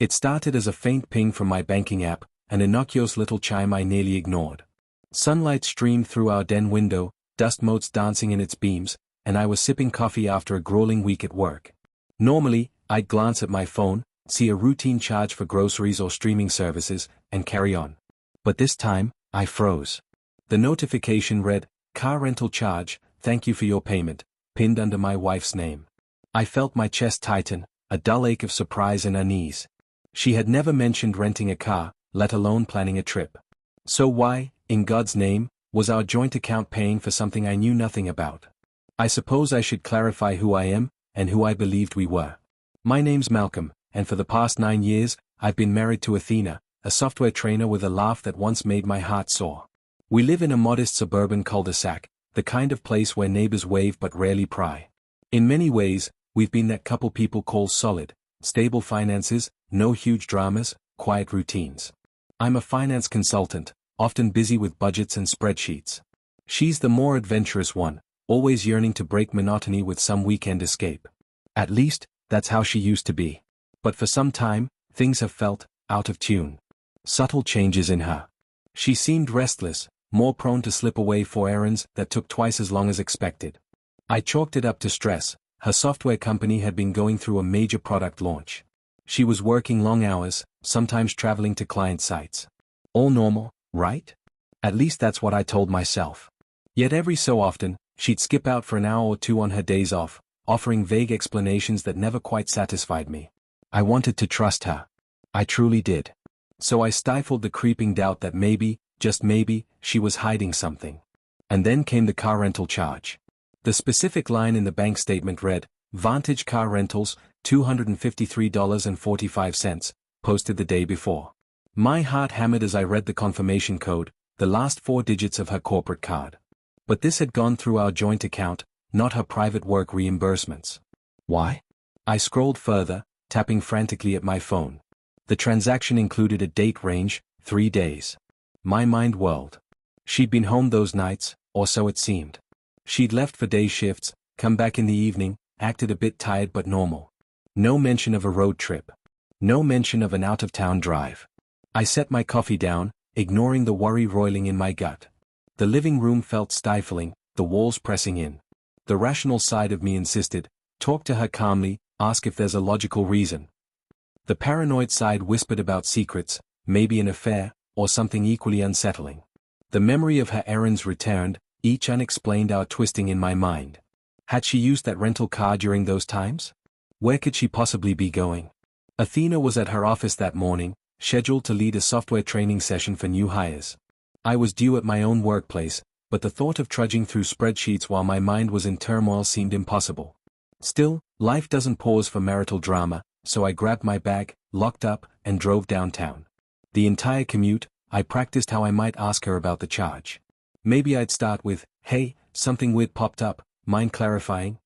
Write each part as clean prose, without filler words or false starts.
It started as a faint ping from my banking app, an innocuous little chime I nearly ignored. Sunlight streamed through our den window, dust motes dancing in its beams, and I was sipping coffee after a grueling week at work. Normally, I'd glance at my phone, see a routine charge for groceries or streaming services, and carry on. But this time, I froze. The notification read, "Car rental charge, thank you for your payment," pinned under my wife's name. I felt my chest tighten, a dull ache of surprise and unease. She had never mentioned renting a car, let alone planning a trip. So why, in God's name, was our joint account paying for something I knew nothing about? I suppose I should clarify who I am, and who I believed we were. My name's Malcolm, and for the past 9 years, I've been married to Athena, a software trainer with a laugh that once made my heart soar. We live in a modest suburban cul-de-sac, the kind of place where neighbors wave but rarely pry. In many ways, we've been that couple people call solid, stable finances, no huge dramas, quiet routines. I'm a finance consultant, often busy with budgets and spreadsheets. She's the more adventurous one, always yearning to break monotony with some weekend escape. At least, that's how she used to be. But for some time, things have felt out of tune. Subtle changes in her. She seemed restless, more prone to slip away for errands that took twice as long as expected. I chalked it up to stress. Her software company had been going through a major product launch. She was working long hours, sometimes traveling to client sites. All normal, right? At least that's what I told myself. Yet every so often, she'd skip out for an hour or two on her days off, offering vague explanations that never quite satisfied me. I wanted to trust her. I truly did. So I stifled the creeping doubt that maybe, just maybe, she was hiding something. And then came the car rental charge. The specific line in the bank statement read, "Vantage Car Rentals, $253.45, posted the day before." My heart hammered as I read the confirmation code, the last 4 digits of her corporate card. But this had gone through our joint account, not her private work reimbursements. Why? I scrolled further, tapping frantically at my phone. The transaction included a date range, 3 days. My mind whirled. She'd been home those nights, or so it seemed. She'd left for day shifts, come back in the evening, acted a bit tired but normal. No mention of a road trip. No mention of an out-of-town drive. I set my coffee down, ignoring the worry roiling in my gut. The living room felt stifling, the walls pressing in. The rational side of me insisted, talk to her calmly, ask if there's a logical reason. The paranoid side whispered about secrets, maybe an affair, or something equally unsettling. The memory of her errands returned, each unexplained hour twisting in my mind. Had she used that rental car during those times? Where could she possibly be going? Athena was at her office that morning, scheduled to lead a software training session for new hires. I was due at my own workplace, but the thought of trudging through spreadsheets while my mind was in turmoil seemed impossible. Still, life doesn't pause for marital drama, so I grabbed my bag, locked up, and drove downtown. The entire commute, I practiced how I might ask her about the charge. Maybe I'd start with, "Hey, something weird popped up, mind clarifying?"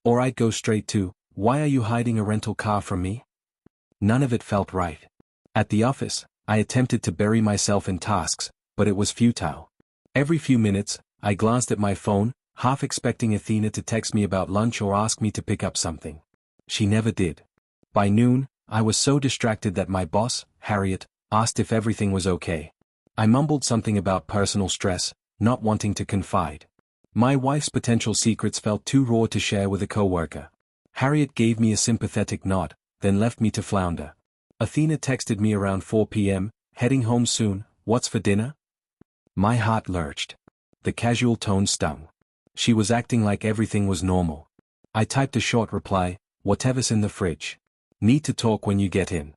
Or I'd go straight to, "Why are you hiding a rental car from me?" None of it felt right. At the office, I attempted to bury myself in tasks, but it was futile. Every few minutes, I glanced at my phone, half expecting Athena to text me about lunch or ask me to pick up something. She never did. By noon, I was so distracted that my boss, Harriet, asked if everything was okay. I mumbled something about personal stress, not wanting to confide. My wife's potential secrets felt too raw to share with a coworker. Harriet gave me a sympathetic nod, then left me to flounder. Athena texted me around 4 p.m., "Heading home soon, what's for dinner?" My heart lurched. The casual tone stung. She was acting like everything was normal. I typed a short reply, "Whatever's in the fridge. Need to talk when you get in."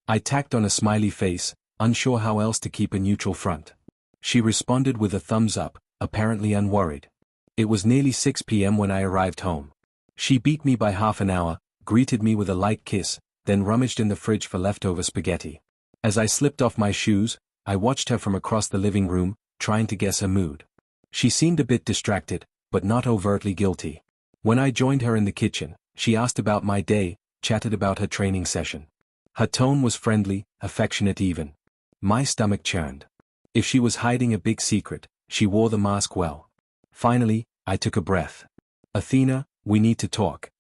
I tacked on a smiley face, unsure how else to keep a neutral front. She responded with a thumbs up, apparently unworried. It was nearly 6 p.m. when I arrived home. She beat me by half an hour, greeted me with a light kiss, then rummaged in the fridge for leftover spaghetti. As I slipped off my shoes, I watched her from across the living room, trying to guess her mood. She seemed a bit distracted, but not overtly guilty. When I joined her in the kitchen, she asked about my day, chatted about her training session. Her tone was friendly, affectionate even. My stomach churned. If she was hiding a big secret, she wore the mask well. Finally, I took a breath. "Athena, we need to talk."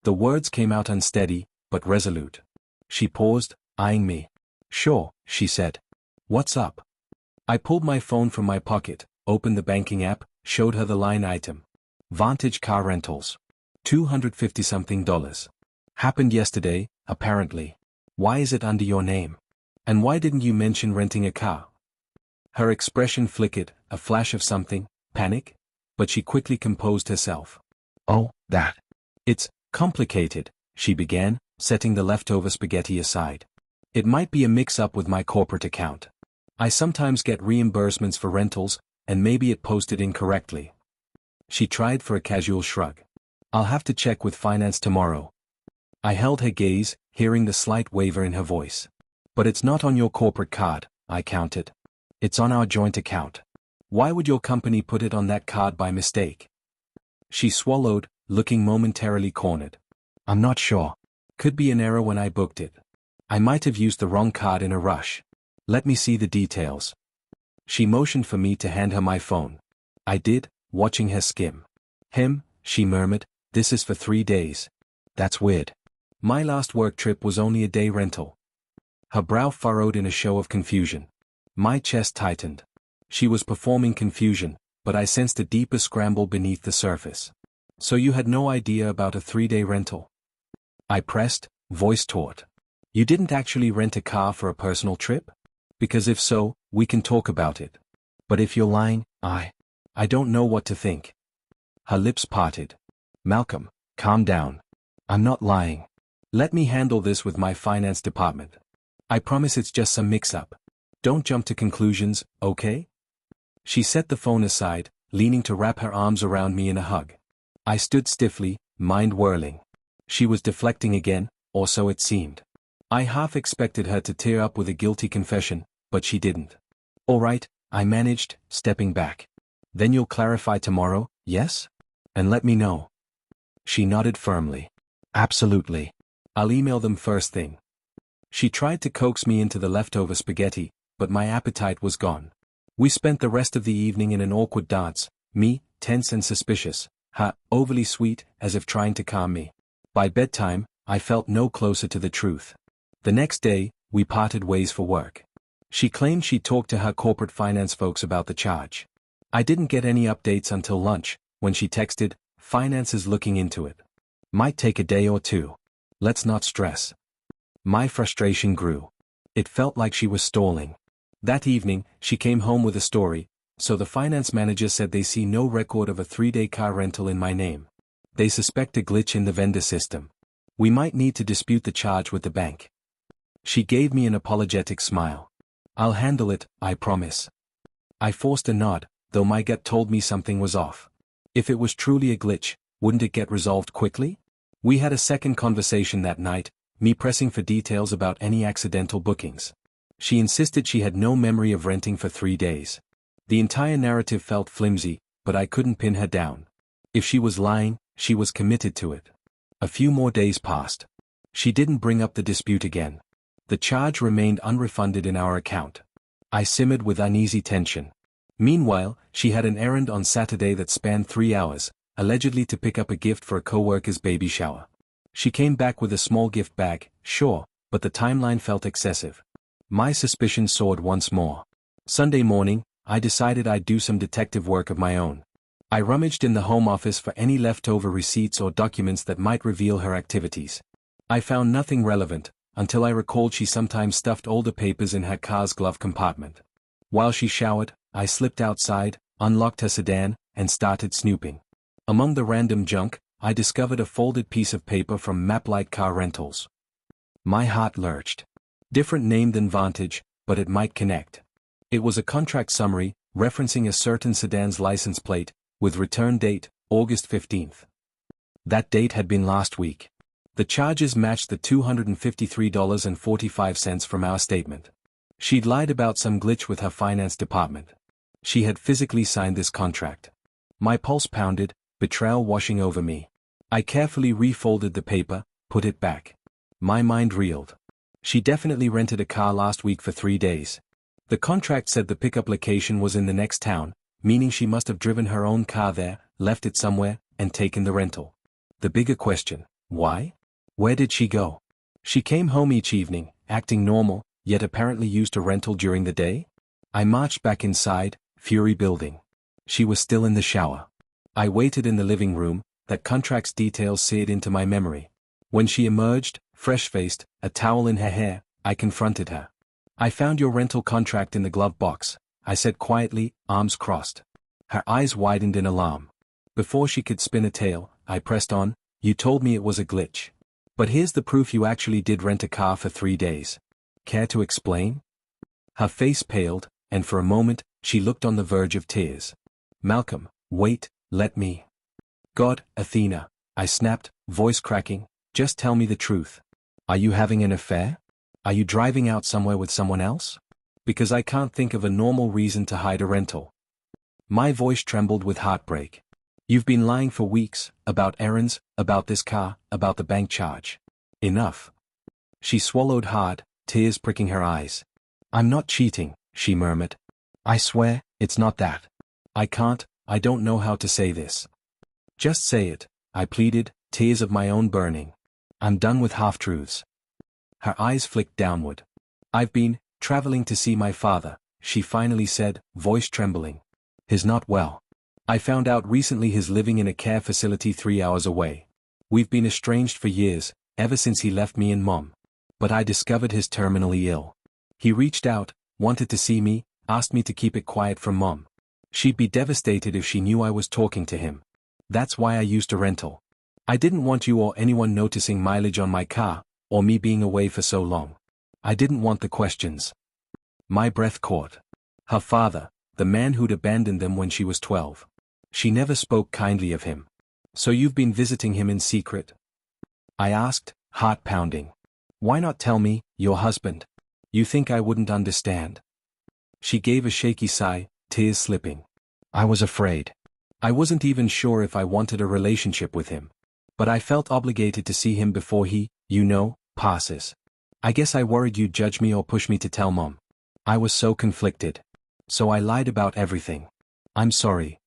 The words came out unsteady, but resolute. She paused, eyeing me. Sure, she said. What's up? I pulled my phone from my pocket, opened the banking app, showed her the line item. Vantage Car Rentals. $250-something. Happened yesterday, apparently. Why is it under your name? And why didn't you mention renting a car? Her expression flickered, a flash of something, panic? But she quickly composed herself. Oh, that. It's complicated, she began, setting the leftover spaghetti aside. It might be a mix-up with my corporate account. I sometimes get reimbursements for rentals, and maybe it posted incorrectly. She tried for a casual shrug. I'll have to check with finance tomorrow. I held her gaze, hearing the slight waver in her voice. But it's not on your corporate card, I countered. It's on our joint account. Why would your company put it on that card by mistake? She swallowed, looking momentarily cornered. I'm not sure. Could be an error when I booked it. I might have used the wrong card in a rush. Let me see the details. She motioned for me to hand her my phone. I did, watching her skim. She murmured, this is for 3 days. That's weird. My last work trip was only a day rental. Her brow furrowed in a show of confusion. My chest tightened. She was performing confusion, but I sensed a deeper scramble beneath the surface. So you had no idea about a 3-day rental? I pressed, voice taut. You didn't actually rent a car for a personal trip? Because if so, we can talk about it. But if you're lying, I don't know what to think. Her lips parted. Malcolm, calm down. I'm not lying. Let me handle this with my finance department. I promise it's just some mix-up. Don't jump to conclusions, okay? She set the phone aside, leaning to wrap her arms around me in a hug. I stood stiffly, mind whirling. She was deflecting again, or so it seemed. I half expected her to tear up with a guilty confession, but she didn't. All right, I managed, stepping back. Then you'll clarify tomorrow, yes? And let me know. She nodded firmly. Absolutely. I'll email them first thing. She tried to coax me into the leftover spaghetti, but my appetite was gone. We spent the rest of the evening in an awkward dance, me, tense and suspicious, her, overly sweet, as if trying to calm me. By bedtime, I felt no closer to the truth. The next day, we parted ways for work. She claimed she'd talked to her corporate finance folks about the charge. I didn't get any updates until lunch, when she texted, finance is looking into it. Might take a day or two. Let's not stress. My frustration grew. It felt like she was stalling. That evening, she came home with a story, so the finance manager said they see no record of a 3-day car rental in my name. They suspect a glitch in the vendor system. We might need to dispute the charge with the bank. She gave me an apologetic smile. I'll handle it, I promise. I forced a nod, though my gut told me something was off. If it was truly a glitch, wouldn't it get resolved quickly? We had a second conversation that night, me pressing for details about any accidental bookings. She insisted she had no memory of renting for 3 days. The entire narrative felt flimsy, but I couldn't pin her down. If she was lying, she was committed to it. A few more days passed. She didn't bring up the dispute again. The charge remained unrefunded in our account. I simmered with uneasy tension. Meanwhile, she had an errand on Saturday that spanned 3 hours, allegedly to pick up a gift for a coworker's baby shower. She came back with a small gift bag, sure, but the timeline felt excessive. My suspicion soared once more. Sunday morning, I decided I'd do some detective work of my own. I rummaged in the home office for any leftover receipts or documents that might reveal her activities. I found nothing relevant, until I recalled she sometimes stuffed older papers in her car's glove compartment. While she showered, I slipped outside, unlocked her sedan, and started snooping. Among the random junk, I discovered a folded piece of paper from Maplight Car Rentals. My heart lurched. Different name than Vantage, but it might connect. It was a contract summary, referencing a certain sedan's license plate, with return date, August 15th. That date had been last week. The charges matched the $253.45 from our statement. She'd lied about some glitch with her finance department. She had physically signed this contract. My pulse pounded, betrayal washing over me. I carefully refolded the paper, put it back. My mind reeled. She definitely rented a car last week for 3 days. The contract said the pickup location was in the next town, meaning she must have driven her own car there, left it somewhere, and taken the rental. The bigger question, why? Where did she go? She came home each evening, acting normal, yet apparently used a rental during the day? I marched back inside, fury building. She was still in the shower. I waited in the living room, that contract's details seared into my memory. When she emerged, fresh-faced, a towel in her hair, I confronted her. "I found your rental contract in the glove box," I said quietly, arms crossed. Her eyes widened in alarm. Before she could spin a tale, I pressed on, "You told me it was a glitch. But here's the proof you actually did rent a car for 3 days. Care to explain?" Her face paled, and for a moment, she looked on the verge of tears. "Malcolm, wait, let me." "God, Athena," I snapped, voice cracking, "just tell me the truth. Are you having an affair? Are you driving out somewhere with someone else? Because I can't think of a normal reason to hide a rental." My voice trembled with heartbreak. "You've been lying for weeks, about errands, about this car, about the bank charge. Enough." She swallowed hard, tears pricking her eyes. "I'm not cheating," she murmured. "I swear, it's not that. I don't know how to say this." "Just say it," I pleaded, tears of my own burning. "I'm done with half-truths." Her eyes flicked downward. "I've been traveling to see my father," she finally said, voice trembling. "He's not well. I found out recently he's living in a care facility 3 hours away. We've been estranged for years, ever since he left me and Mom. But I discovered he's terminally ill. He reached out, wanted to see me, asked me to keep it quiet from Mom. She'd be devastated if she knew I was talking to him. That's why I used a rental. I didn't want you or anyone noticing mileage on my car, or me being away for so long. I didn't want the questions." My breath caught. Her father, the man who'd abandoned them when she was 12. She never spoke kindly of him. "So you've been visiting him in secret?" I asked, heart pounding. "Why not tell me, your husband? You think I wouldn't understand?" She gave a shaky sigh, tears slipping. "I was afraid. I wasn't even sure if I wanted a relationship with him. But I felt obligated to see him before he, passes. I guess I worried you'd judge me or push me to tell Mom. I was so conflicted. So I lied about everything. I'm sorry."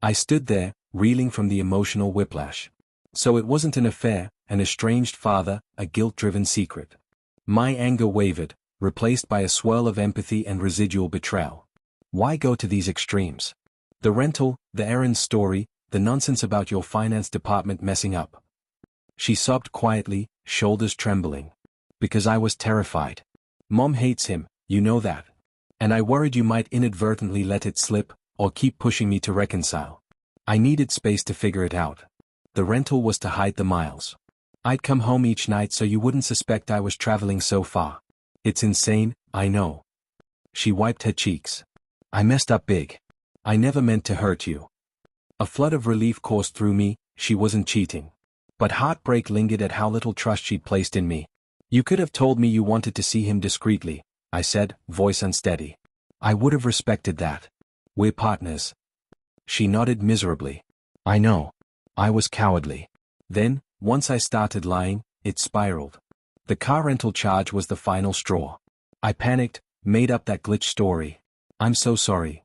I stood there, reeling from the emotional whiplash. So it wasn't an affair, an estranged father, a guilt-driven secret. My anger wavered, replaced by a swirl of empathy and residual betrayal. Why go to these extremes? The rental, the errand story, the nonsense about your finance department messing up. She sobbed quietly, shoulders trembling. "Because I was terrified. Mom hates him, you know that. And I worried you might inadvertently let it slip, or keep pushing me to reconcile. I needed space to figure it out. The rental was to hide the miles. I'd come home each night so you wouldn't suspect I was traveling so far. It's insane, I know." She wiped her cheeks. "I messed up big. I never meant to hurt you." A flood of relief coursed through me, she wasn't cheating. But heartbreak lingered at how little trust she'd placed in me. "You could have told me you wanted to see him discreetly," I said, voice unsteady. "I would have respected that. We're partners." She nodded miserably. "I know. I was cowardly." Then, once I started lying, it spiraled. The car rental charge was the final straw. I panicked, made up that glitch story. "I'm so sorry."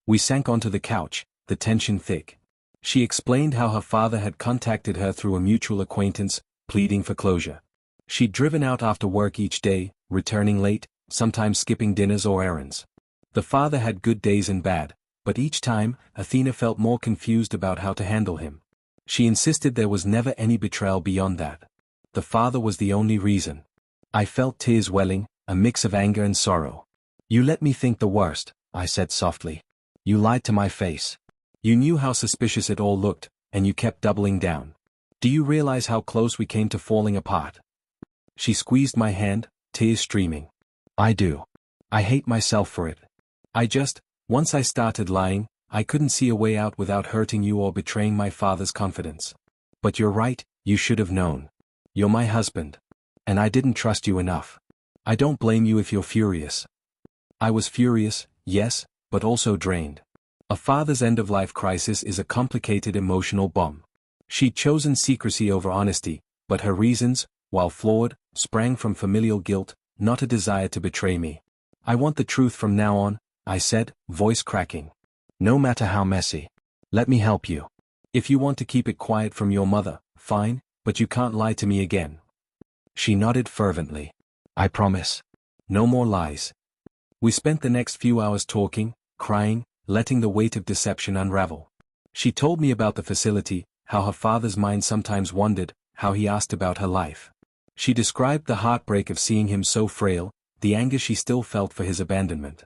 We sank onto the couch, the tension thick. She explained how her father had contacted her through a mutual acquaintance, pleading for closure. She'd driven out after work each day, returning late, sometimes skipping dinners or errands. The father had good days and bad, but each time, Athena felt more confused about how to handle him. She insisted there was never any betrayal beyond that. The father was the only reason. I felt tears welling, a mix of anger and sorrow. "You let me think the worst," I said softly. "You lied to my face. You knew how suspicious it all looked, and you kept doubling down. Do you realize how close we came to falling apart?" She squeezed my hand, tears streaming. "I do. I hate myself for it. Once I started lying, I couldn't see a way out without hurting you or betraying my father's confidence. But you're right, you should have known. You're my husband. And I didn't trust you enough. I don't blame you if you're furious." I was furious, yes, but also drained. A father's end-of-life crisis is a complicated emotional bomb. She'd chosen secrecy over honesty, but her reasons, while flawed, sprang from familial guilt, not a desire to betray me. "I want the truth from now on," I said, voice cracking. "No matter how messy. Let me help you. If you want to keep it quiet from your mother, fine, but you can't lie to me again." She nodded fervently. I promise. No more lies. We spent the next few hours talking, crying, letting the weight of deception unravel. She told me about the facility, how her father's mind sometimes wandered, how he asked about her life. She described the heartbreak of seeing him so frail, the anger she still felt for his abandonment.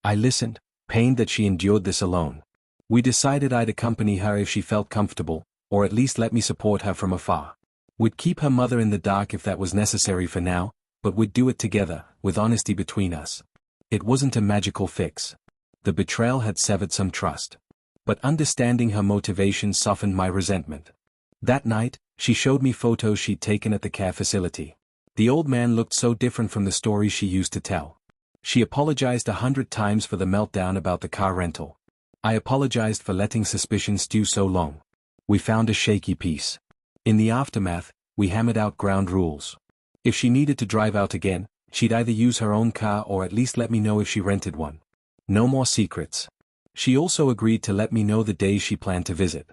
I listened, pained that she endured this alone. We decided I'd accompany her if she felt comfortable, or at least let me support her from afar. We'd keep her mother in the dark if that was necessary for now, but we'd do it together, with honesty between us. It wasn't a magical fix. The betrayal had severed some trust. But understanding her motivation softened my resentment. That night, she showed me photos she'd taken at the care facility. The old man looked so different from the stories she used to tell. She apologized 100 times for the meltdown about the car rental. I apologized for letting suspicion stew so long. We found a shaky peace. In the aftermath, we hammered out ground rules. If she needed to drive out again, she'd either use her own car or at least let me know if she rented one. No more secrets. She also agreed to let me know the days she planned to visit.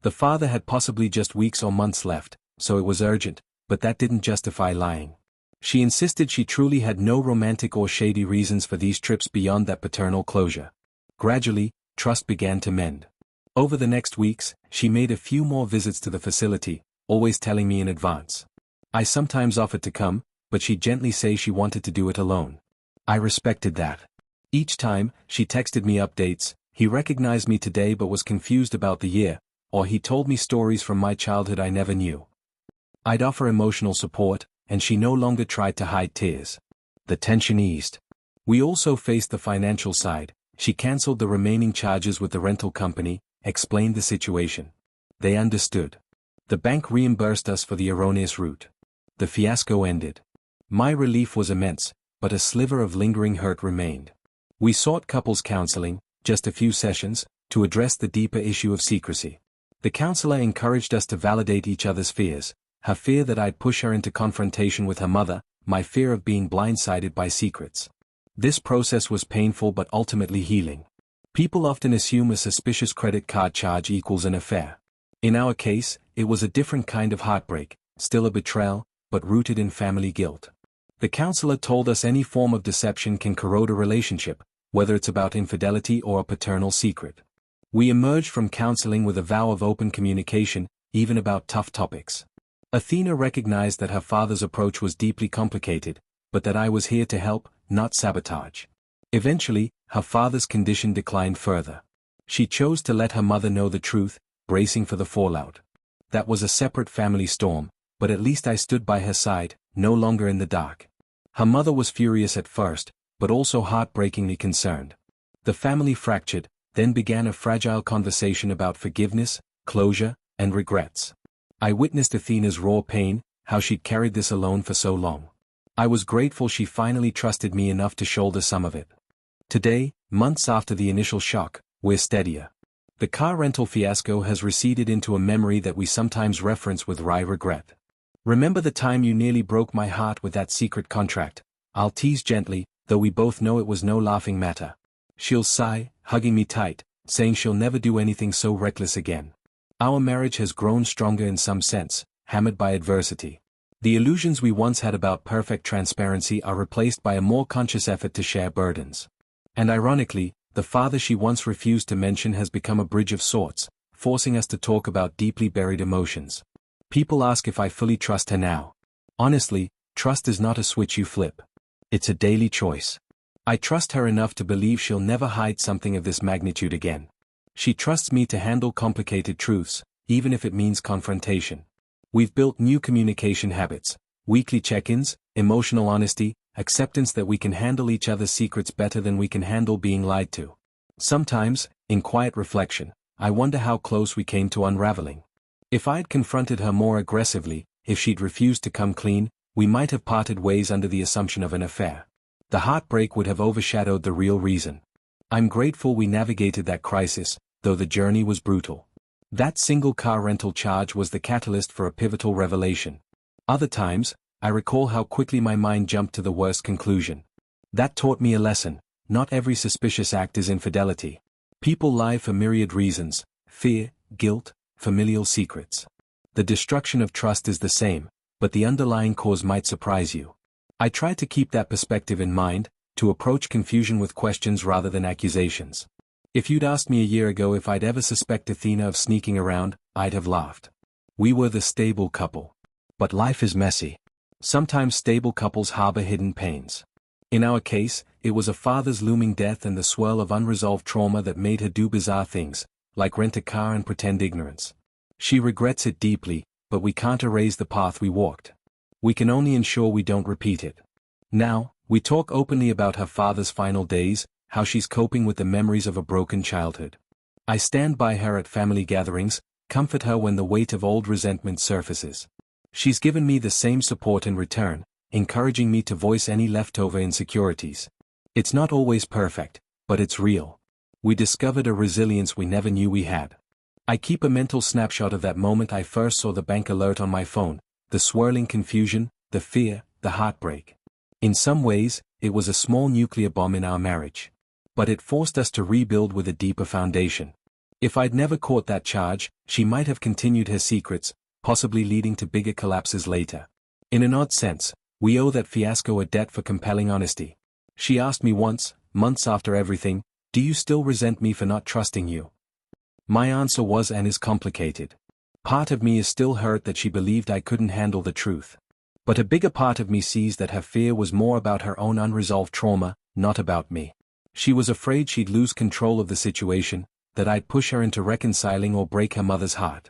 The father had possibly just weeks or months left, so it was urgent, but that didn't justify lying. She insisted she truly had no romantic or shady reasons for these trips beyond that paternal closure. Gradually, trust began to mend. Over the next weeks, she made a few more visits to the facility, always telling me in advance. I sometimes offered to come, but she'd gently say she wanted to do it alone. I respected that. Each time, she texted me updates. He recognized me today but was confused about the year, or he told me stories from my childhood I never knew. I'd offer emotional support, and she no longer tried to hide tears. The tension eased. We also faced the financial side. She cancelled the remaining charges with the rental company, explained the situation. They understood. The bank reimbursed us for the erroneous route. The fiasco ended. My relief was immense, but a sliver of lingering hurt remained. We sought couples counseling, just a few sessions, to address the deeper issue of secrecy. The counselor encouraged us to validate each other's fears, her fear that I'd push her into confrontation with her mother, my fear of being blindsided by secrets. This process was painful but ultimately healing. People often assume a suspicious credit card charge equals an affair. In our case, it was a different kind of heartbreak, still a betrayal, but rooted in family guilt. The counselor told us any form of deception can corrode a relationship, whether it's about infidelity or a paternal secret. We emerged from counseling with a vow of open communication, even about tough topics. Athena recognized that her father's approach was deeply complicated, but that I was here to help, not sabotage. Eventually, her father's condition declined further. She chose to let her mother know the truth, bracing for the fallout. That was a separate family storm, but at least I stood by her side, no longer in the dark. Her mother was furious at first, but also heartbreakingly concerned. The family fractured, then began a fragile conversation about forgiveness, closure, and regrets. I witnessed Athena's raw pain, how she'd carried this alone for so long. I was grateful she finally trusted me enough to shoulder some of it. Today, months after the initial shock, we're steadier. The car rental fiasco has receded into a memory that we sometimes reference with wry regret. Remember the time you nearly broke my heart with that secret contract? I'll tease gently, though we both know it was no laughing matter. She'll sigh, hugging me tight, saying she'll never do anything so reckless again. Our marriage has grown stronger in some sense, hammered by adversity. The illusions we once had about perfect transparency are replaced by a more conscious effort to share burdens. And ironically, the father she once refused to mention has become a bridge of sorts, forcing us to talk about deeply buried emotions. People ask if I fully trust her now. Honestly, trust is not a switch you flip. It's a daily choice. I trust her enough to believe she'll never hide something of this magnitude again. She trusts me to handle complicated truths, even if it means confrontation. We've built new communication habits, weekly check-ins, emotional honesty, acceptance that we can handle each other's secrets better than we can handle being lied to. Sometimes, in quiet reflection, I wonder how close we came to unraveling. If I'd confronted her more aggressively, if she'd refused to come clean, we might have parted ways under the assumption of an affair. The heartbreak would have overshadowed the real reason. I'm grateful we navigated that crisis, though the journey was brutal. That single car rental charge was the catalyst for a pivotal revelation. Other times, I recall how quickly my mind jumped to the worst conclusion. That taught me a lesson: not every suspicious act is infidelity. People lie for myriad reasons: fear, guilt, familial secrets. The destruction of trust is the same: but the underlying cause might surprise you. I try to keep that perspective in mind, to approach confusion with questions rather than accusations. If you'd asked me a year ago if I'd ever suspect Athena of sneaking around, I'd have laughed. We were the stable couple. But life is messy. Sometimes stable couples harbor hidden pains. In our case, it was a father's looming death and the swirl of unresolved trauma that made her do bizarre things, like rent a car and pretend ignorance. She regrets it deeply, but we can't erase the path we walked. We can only ensure we don't repeat it. Now, we talk openly about her father's final days, how she's coping with the memories of a broken childhood. I stand by her at family gatherings, comfort her when the weight of old resentment surfaces. She's given me the same support in return, encouraging me to voice any leftover insecurities. It's not always perfect, but it's real. We discovered a resilience we never knew we had. I keep a mental snapshot of that moment I first saw the bank alert on my phone, the swirling confusion, the fear, the heartbreak. In some ways, it was a small nuclear bomb in our marriage. But it forced us to rebuild with a deeper foundation. If I'd never caught that charge, she might have continued her secrets, possibly leading to bigger collapses later. In an odd sense, we owe that fiasco a debt for compelling honesty. She asked me once, months after everything, "Do you still resent me for not trusting you?" My answer was and is complicated. Part of me is still hurt that she believed I couldn't handle the truth. But a bigger part of me sees that her fear was more about her own unresolved trauma, not about me. She was afraid she'd lose control of the situation, that I'd push her into reconciling or break her mother's heart.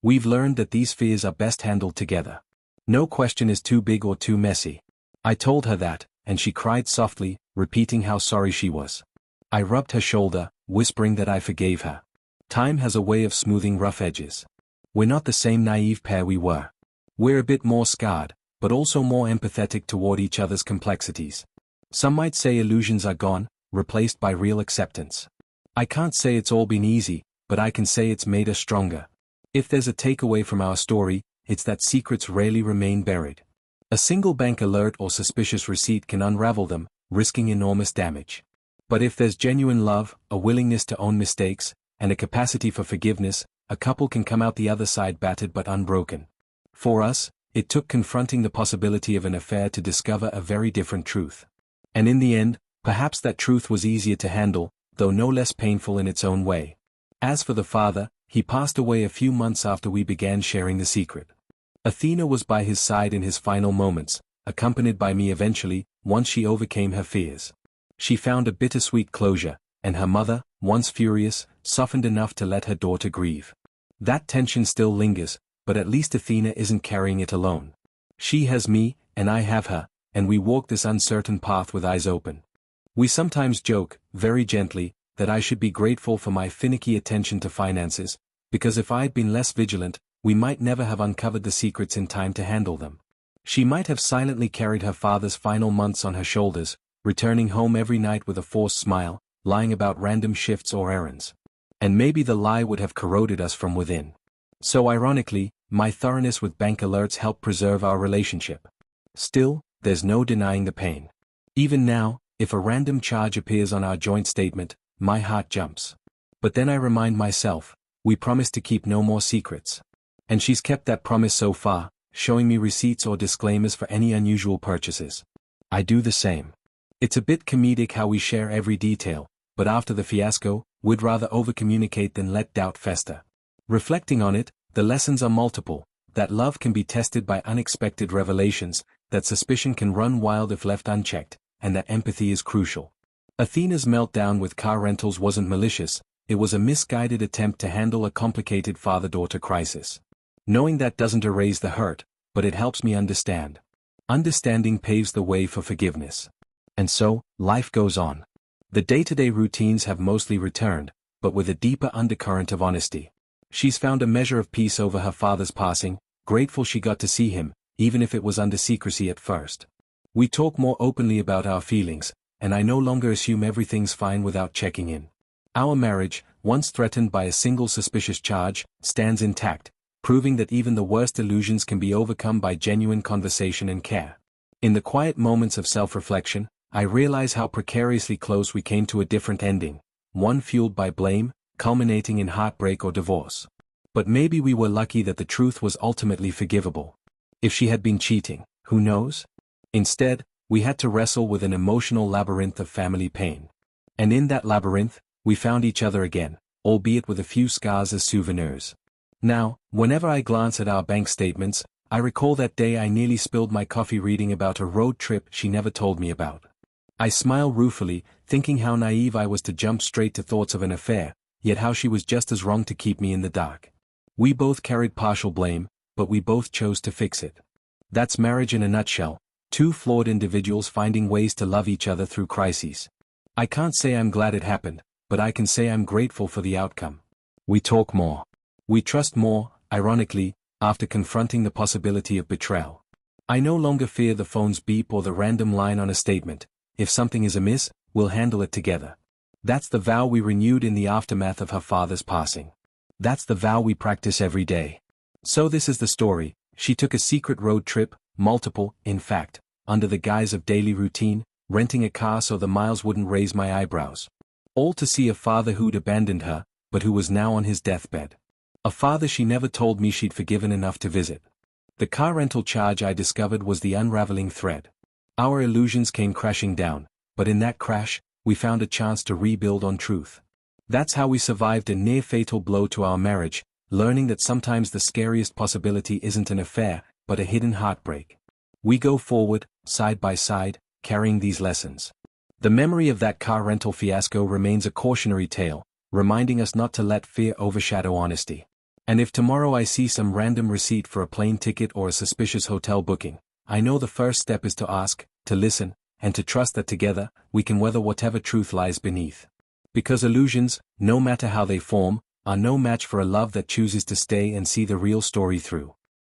We've learned that these fears are best handled together. No question is too big or too messy. I told her that, and she cried softly, repeating how sorry she was. I rubbed her shoulder, whispering that I forgave her. Time has a way of smoothing rough edges. We're not the same naive pair we were. We're a bit more scarred, but also more empathetic toward each other's complexities. Some might say illusions are gone, replaced by real acceptance. I can't say it's all been easy, but I can say it's made us stronger. If there's a takeaway from our story, it's that secrets rarely remain buried. A single bank alert or suspicious receipt can unravel them, risking enormous damage. But if there's genuine love, a willingness to own mistakes, and a capacity for forgiveness, a couple can come out the other side battered but unbroken. For us, it took confronting the possibility of an affair to discover a very different truth. And in the end, perhaps that truth was easier to handle, though no less painful in its own way. As for the father, he passed away a few months after we began sharing the secret. Athena was by his side in his final moments, accompanied by me eventually, once she overcame her fears. She found a bittersweet closure, and her mother, once furious, softened enough to let her daughter grieve. That tension still lingers, but at least Athena isn't carrying it alone. She has me, and I have her, and we walk this uncertain path with eyes open. We sometimes joke, very gently, that I should be grateful for my finicky attention to finances, because if I'd been less vigilant, we might never have uncovered the secrets in time to handle them. She might have silently carried her father's final months on her shoulders, returning home every night with a forced smile, lying about random shifts or errands. And maybe the lie would have corroded us from within. So ironically, my thoroughness with bank alerts helped preserve our relationship. Still, there's no denying the pain. Even now, if a random charge appears on our joint statement, my heart jumps. But then I remind myself, we promised to keep no more secrets. And she's kept that promise so far, showing me receipts or disclaimers for any unusual purchases. I do the same. It's a bit comedic how we share every detail, but after the fiasco, we'd rather overcommunicate than let doubt fester. Reflecting on it, the lessons are multiple, that love can be tested by unexpected revelations, that suspicion can run wild if left unchecked, and that empathy is crucial. Athena's meltdown with car rentals wasn't malicious, it was a misguided attempt to handle a complicated father-daughter crisis. Knowing that doesn't erase the hurt, but it helps me understand. Understanding paves the way for forgiveness. And so, life goes on. The day-to-day routines have mostly returned, but with a deeper undercurrent of honesty. She's found a measure of peace over her father's passing, grateful she got to see him, even if it was under secrecy at first. We talk more openly about our feelings, and I no longer assume everything's fine without checking in. Our marriage, once threatened by a single suspicious charge, stands intact, proving that even the worst illusions can be overcome by genuine conversation and care. In the quiet moments of self-reflection, I realize how precariously close we came to a different ending, one fueled by blame, culminating in heartbreak or divorce. But maybe we were lucky that the truth was ultimately forgivable. If she had been cheating, who knows? Instead, we had to wrestle with an emotional labyrinth of family pain. And in that labyrinth, we found each other again, albeit with a few scars as souvenirs. Now, whenever I glance at our bank statements, I recall that day I nearly spilled my coffee reading about a road trip she never told me about. I smile ruefully, thinking how naive I was to jump straight to thoughts of an affair, yet how she was just as wrong to keep me in the dark. We both carried partial blame, but we both chose to fix it. That's marriage in a nutshell, two flawed individuals finding ways to love each other through crises. I can't say I'm glad it happened, but I can say I'm grateful for the outcome. We talk more. We trust more, ironically, after confronting the possibility of betrayal. I no longer fear the phone's beep or the random line on a statement. If something is amiss, we'll handle it together. That's the vow we renewed in the aftermath of her father's passing. That's the vow we practice every day. So this is the story. She took a secret road trip, multiple, in fact, under the guise of daily routine, renting a car so the miles wouldn't raise my eyebrows. All to see a father who'd abandoned her, but who was now on his deathbed. A father she never told me she'd forgiven enough to visit. The car rental charge I discovered was the unraveling thread. Our illusions came crashing down, but in that crash, we found a chance to rebuild on truth. That's how we survived a near-fatal blow to our marriage, learning that sometimes the scariest possibility isn't an affair, but a hidden heartbreak. We go forward, side by side, carrying these lessons. The memory of that car rental fiasco remains a cautionary tale, reminding us not to let fear overshadow honesty. And if tomorrow I see some random receipt for a plane ticket or a suspicious hotel booking, I know the first step is to ask, to listen, and to trust that together, we can weather whatever truth lies beneath. Because illusions, no matter how they form, are no match for a love that chooses to stay and see the real story through.